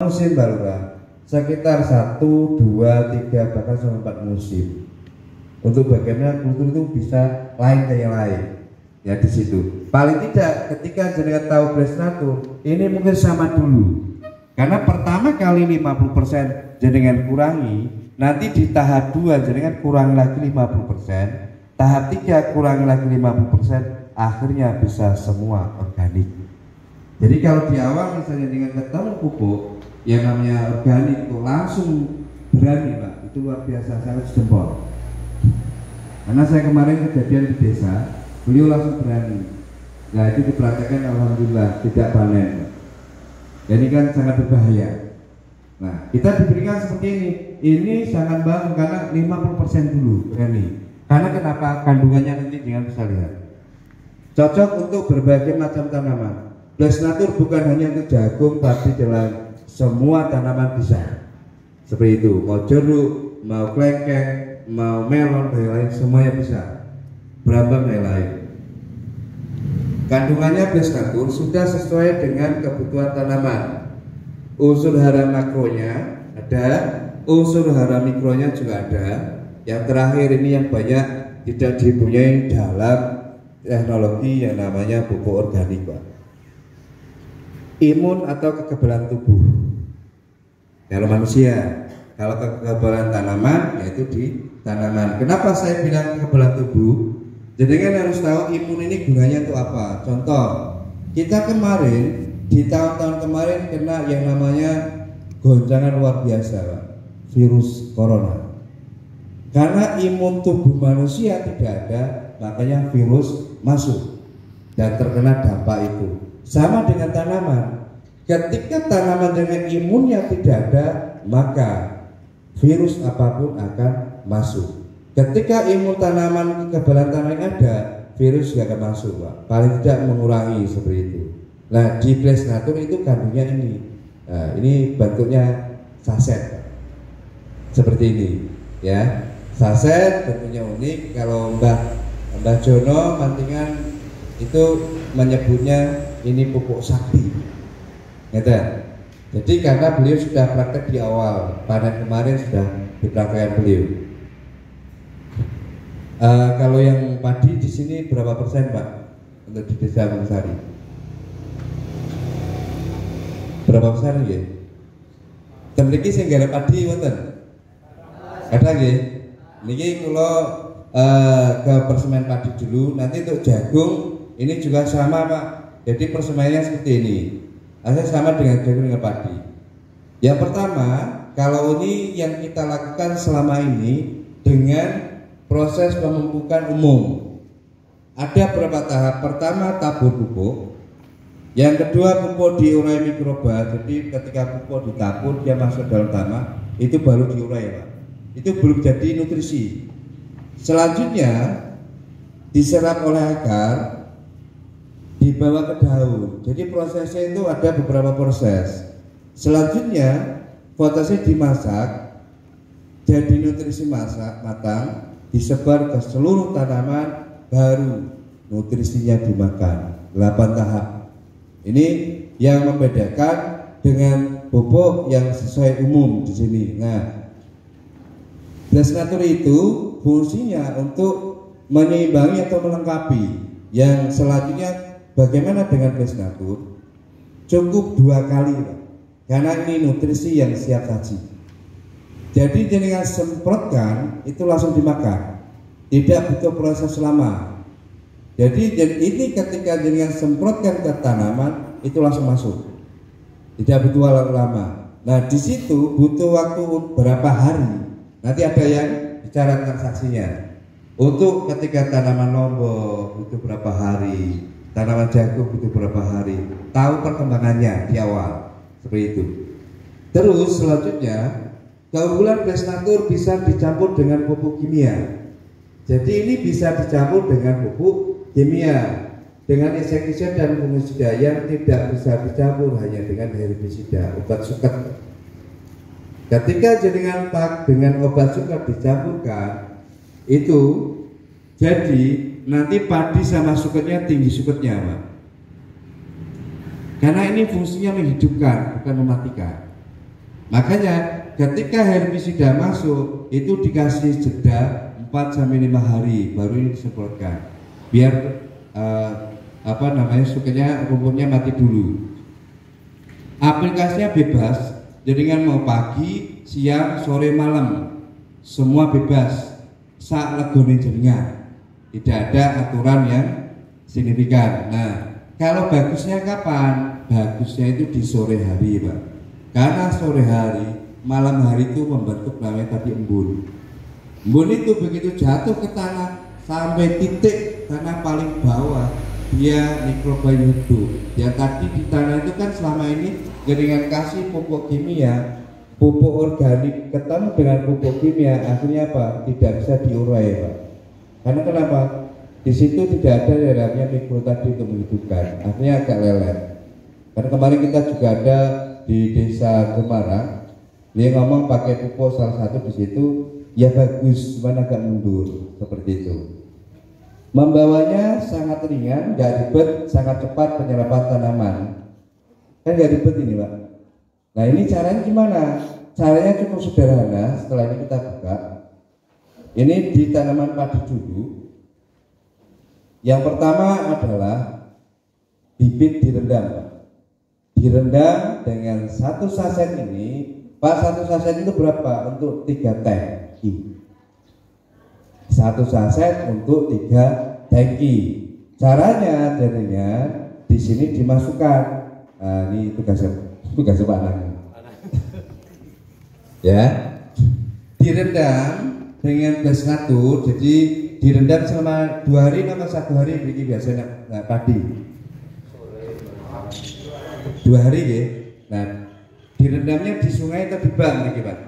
musim Pak Lurah, sekitar 1, 2, 3 bahkan sampai 4 musim. Untuk bagaimana kultur itu bisa lain kayak yang lain. Ya di situ. Paling tidak ketika jenengan tahu beras natur, ini mungkin sama dulu. Karena pertama kali 50% jenengan kurangi, nanti di tahap 2 jenengan kurangi lagi 50%, tahap 3 kurangi lagi 50%, akhirnya bisa semua organik. Jadi kalau di awal misalnya dengan ketemu pupuk yang namanya organik itu langsung berani Pak, itu luar biasa, sangat jempol. Karena saya kemarin kejadian di desa, beliau langsung berani. Nah itu diperhatikan, alhamdulillah tidak panen. Jadi kan sangat berbahaya. Nah kita diberikan seperti ini. Ini sangat bagus karena 50% dulu berani. Karena kenapa? Kandungannya nanti jangan bisa lihat. Cocok untuk berbagai macam tanaman. Beras natur bukan hanya untuk jagung, padi, jalan, semua tanaman bisa. Seperti itu. Mau jeruk, mau kelengkeng, mau melon, lain-lain semuanya bisa. Berambang lain-lain. Kandungannya beras natur sudah sesuai dengan kebutuhan tanaman. Unsur hara makronya ada, unsur hara mikronya juga ada. Yang terakhir ini yang banyak tidak dipunyai dalam teknologi yang namanya pupuk organik Pak. Imun atau kekebalan tubuh. Kalau manusia, kalau kekebalan tanaman yaitu di tanaman. Kenapa saya bilang kekebalan tubuh? Jadi kan harus tahu imun ini gunanya untuk apa. Contoh, kita kemarin di tahun-tahun kemarin kena yang namanya goncangan luar biasa Pak, virus corona. Karena imun tubuh manusia tidak ada, makanya virus masuk dan terkena dampak itu. Sama dengan tanaman. Ketika tanaman dengan imunnya tidak ada, maka virus apapun akan masuk. Ketika imun tanaman, kekebalan tanaman ada, virus tidak akan masuk Pak. Paling tidak mengurangi seperti itu. Nah di beras natur itu kandungnya ini. Nah ini bentuknya saset Pak. Seperti ini ya. Saset bentuknya unik. Kalau Mbah Jono Mantingan itu menyebutnya ini pupuk sakti. Gitu. Jadi karena beliau sudah praktek di awal panen kemarin sudah dipraktekkan beliau. Kalau yang padi di sini berapa persen Pak untuk di desa Mengsari? Berapa persen ya? Temriki sing garap padi wonten? Ada nggih? Niki kula ke persemen padi dulu. Nanti untuk jagung ini juga sama Pak. Jadi persemennya seperti ini. Asal sama dengan jagung dengan padi. Yang pertama, kalau ini yang kita lakukan selama ini dengan proses pemupukan umum. Ada beberapa tahap. Pertama tabur pupuk. Yang kedua pupuk diurai mikroba. Jadi ketika pupuk ditabur dia masuk dalam tanah, itu baru diurai Pak. Itu belum jadi nutrisi. Selanjutnya diserap oleh akar, dibawa ke daun. Jadi prosesnya itu ada beberapa proses. Selanjutnya fotosnya dimasak jadi nutrisi matang, disebar ke seluruh tanaman, baru nutrisinya dimakan. 8 tahap. Ini yang membedakan dengan pupuk yang sesuai umum di sini. Nah, beras natur itu fungsinya untuk menyeimbangi atau melengkapi. Yang selanjutnya bagaimana dengan beras natur? Cukup 2 kali Pak. Karena ini nutrisi yang siap saji. Jadi dengan semprotkan itu langsung dimakan, tidak butuh proses lama. Jadi ini ketika dengan semprotkan ke tanaman itu langsung masuk, tidak butuh lama. Nah di situ butuh waktu berapa hari? Nanti ada yang bicara transaksinya. Untuk ketika tanaman lombok butuh berapa hari, tanaman jagung butuh berapa hari. Tahu perkembangannya di awal seperti itu. Terus selanjutnya, keunggulan beras natur bisa dicampur dengan pupuk kimia. Jadi ini bisa dicampur dengan pupuk kimia, dengan insektisida dan fungisida yang tidak bisa dicampur hanya dengan herbisida, obat suket. Ketika dengan obat suket dicampurkan, itu jadi nanti padi sama suketnya tinggi suketnya Pak. Karena ini fungsinya menghidupkan bukan mematikan. Makanya ketika herbisida masuk itu dikasih jeda 4-5 hari baru ini disemprotkan biar sukanya rumputnya mati dulu. Aplikasinya bebas, jadi kan mau pagi, siang, sore, malam semua bebas sak legone jenengan, tidak ada aturan yang signifikan. Nah, kalau bagusnya kapan? Bagusnya itu di sore hari, Pak. Karena sore hari, malam hari itu membentuk namanya tadi embun. Embun itu begitu jatuh ke tanah sampai titik tanah paling bawah, dia mikroba hidup. Yang tadi di tanah itu kan selama ini dengan kasih pupuk kimia, pupuk organik ketemu dengan pupuk kimia, akhirnya apa? Tidak bisa diurai, Pak. Karena kenapa? Di situ tidak ada yang namanya mikro tadi untuk menghidupkan, akhirnya agak lelet. Karena kemarin kita juga ada di desa Gemara, dia ngomong pakai pupuk salah satu di situ, ya bagus, cuman agak mundur seperti itu. Membawanya sangat ringan, nggak ribet, sangat cepat penyerapan tanaman. Kan nggak ribet ini, Pak. Nah, ini caranya gimana? Caranya cukup sederhana. Setelah ini kita buka. Ini di tanaman padi dulu. Yang pertama adalah bibit direndam, Pak. Direndam dengan 1 saset ini. Pak, 1 saset itu berapa? Untuk 3 tangki. 1 saset untuk 3 tangki. Caranya jadinya di sini dimasukkan. Nah, ini tugas Pak Nang. Ya, direndam dengan gas natur. Jadi direndam selama 2 hari atau 1 hari begini biasanya padi. 2 hari ya. Nah, direndamnya di sungai atau di bank nih, Pak?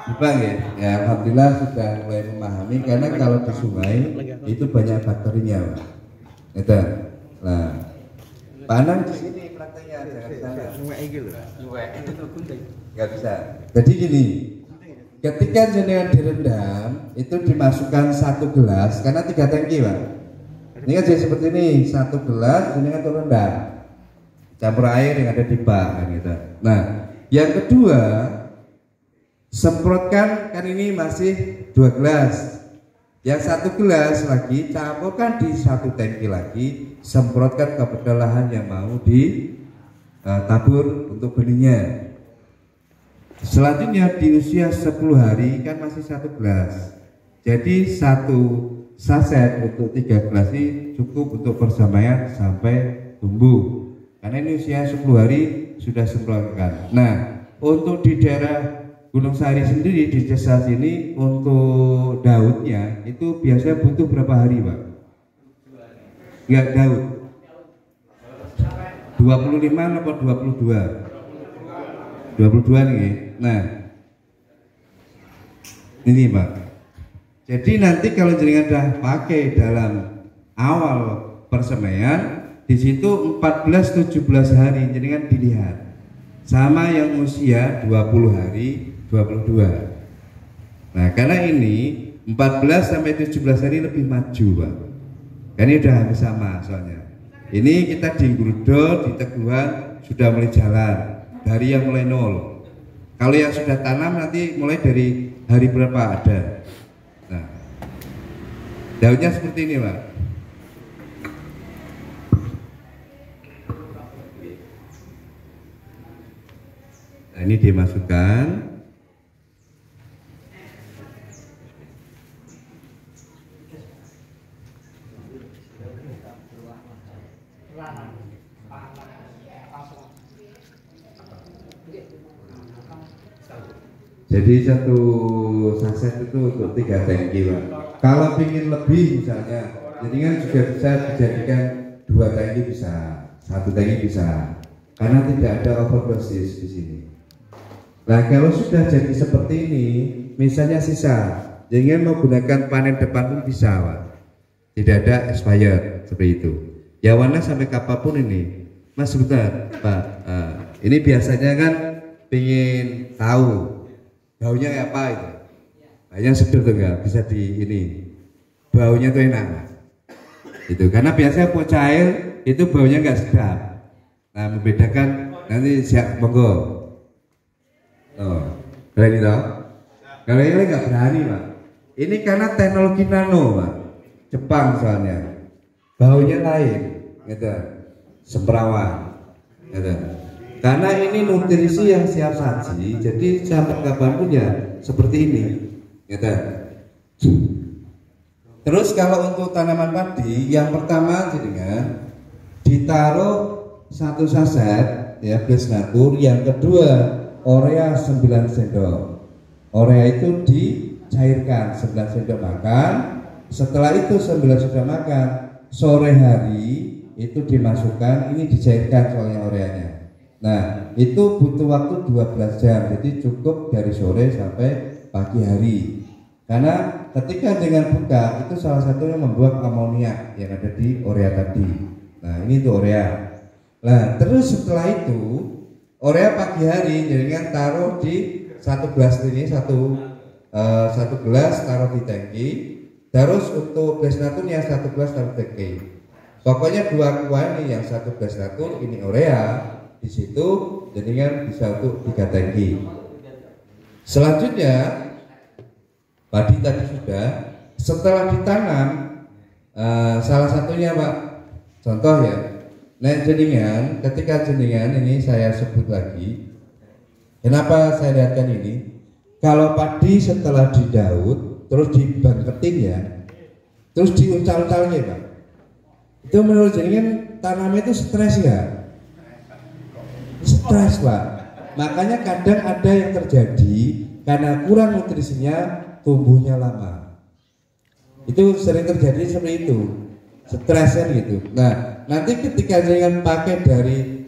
Di bank ya. Ya, alhamdulillah sudah mulai memahami karena kalau di sungai itu banyak bakterinya, Pak. Itu. Nah, Pak Anang di sini prakteknya jangan di sana. Nggak bisa. Jadi gini, ketika jenengan direndam itu dimasukkan 1 gelas karena 3 tangki, Pak. Ini kan jadi seperti ini, 1 gelas jenengan rendam. Campur air yang ada di bak gitu. Nah, yang kedua, semprotkan, kan ini masih 2 gelas. Yang 1 gelas lagi campurkan di 1 tangki lagi, semprotkan kepada lahan yang mau ditabur untuk benihnya. Selanjutnya di usia 10 hari kan masih 1 gelas. Jadi 1 saset untuk 3 gelas ini cukup untuk persamayan sampai tumbuh. Karena ini usia 10 hari sudah semprotkan. Nah, untuk di daerah Gunung Sari sendiri di desa sini untuk daudnya itu biasanya butuh berapa hari, Pak? Enggak daud. 25 atau 22? 22 nih. Nah, ini, Pak. Jadi nanti kalau jenengan sudah pakai dalam awal persemaian, di situ 14-17 hari jenengan dilihat. Sama yang usia 20 hari, 22. Nah, karena ini 14 sampai 17 hari lebih maju, Pak. Karena ini udah hampir sama soalnya. Ini kita di Grudo, di Teguhan sudah mulai jalan dari yang mulai 0. Kalau yang sudah tanam nanti mulai dari hari berapa ada. Nah, daunnya seperti ini, Pak. Nah, ini dimasukkan. Jadi 1 saset itu untuk 3 tangki, Pak. Kalau ingin lebih misalnya, jadi kan juga bisa dijadikan 2 tangki bisa, 1 tangki bisa. Karena tidak ada overdosis di sini. Nah, kalau sudah jadi seperti ini, misalnya sisa, jangan mau gunakan panen depan pun bisa, Pak. Tidak ada expired seperti itu. Ya, warna sampai kapanpun ini. Mas, sebentar, Pak. Ini biasanya kan ingin tahu baunya kayak apa itu. Nah, yang seger tuh nggak bisa di ini. Baunya tuh enak. Itu karena biasanya pupuk cair itu baunya nggak sedap. Nah, membedakan nanti siap monggo. Oh, Berani tau? Kalau ini nggak berani Pak. Ini karena teknologi nano Pak. Jepang soalnya. Baunya lain, gitu. Semprawan, gitu. Karena ini nutrisi yang siap saji, jadi sampai kapanpun ya seperti ini, gitu. Terus kalau untuk tanaman padi, yang pertama jadinya ditaruh satu saset ya Blesnatur, yang kedua Orea 9 sendok. Orea itu dicairkan 9 sendok makan. Setelah itu 9 sendok makan, sore hari itu dimasukkan, ini dicairkan soalnya oreanya. Nah, itu butuh waktu 12 jam. Jadi cukup dari sore sampai pagi hari. Karena ketika dengan buka itu salah satunya membuat amoniak yang ada di orea tadi. Nah, ini tuh orea. Nah, terus setelah itu orea pagi hari jaringan taruh di satu gelas ini, satu gelas taruh di tangki. Terus untuk Blesnaturnya satu gelas taruh di tangki. Pokoknya dua kuah ini, yang satu Blesnatur ini orea di situ, jaringan bisa untuk 3 tangki. Selanjutnya padi tadi sudah, setelah ditanam salah satunya Pak, contoh ya. Nah jenengan, ketika jenengan ini saya sebut lagi, kenapa saya lihatkan ini? Kalau padi setelah didaut, terus dibangketin ya, terus diuncal-uncalnya Pak, itu menurut jenengan tanamnya itu stres ya? Stres Pak. Makanya kadang ada yang terjadi karena kurang nutrisinya, tumbuhnya lama. Itu sering terjadi seperti itu, stresan gitu. Nah, nanti ketika jangan pakai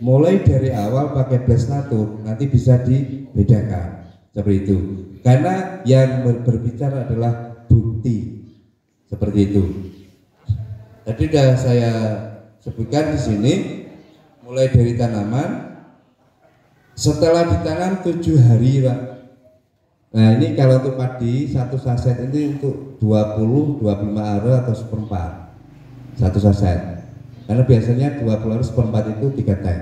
mulai dari awal pakai Blesnatur, nanti bisa dibedakan seperti itu. Karena yang berbicara adalah bukti seperti itu. Tadi sudah saya sebutkan di sini, mulai dari tanaman. Setelah ditanam 7 hari Pak. Nah ini kalau untuk padi satu saset ini untuk 20-25 are atau seperempat satu saset. Karena biasanya 20 are seperempat itu 3 tank.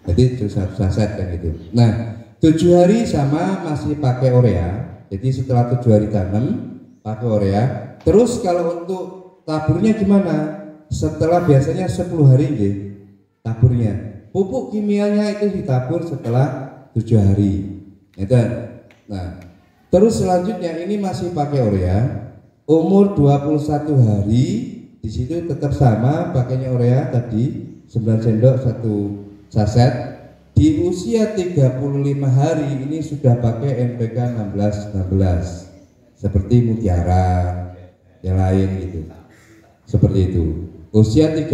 Jadi itu satu saset kan gitu. Nah 7 hari sama masih pakai orea. Jadi setelah 7 hari tanam pakai orea. Terus kalau untuk taburnya gimana? Setelah biasanya 10 hari gitu, taburnya. Pupuk kimianya itu ditabur setelah 7 hari. Gitu. Nah, terus selanjutnya ini masih pakai urea, umur 21 hari, di situ tetap sama pakainya urea tadi 9 sendok satu saset. Di usia 35 hari ini sudah pakai NPK 16 seperti Mutiara yang lain gitu. Seperti itu. Usia 30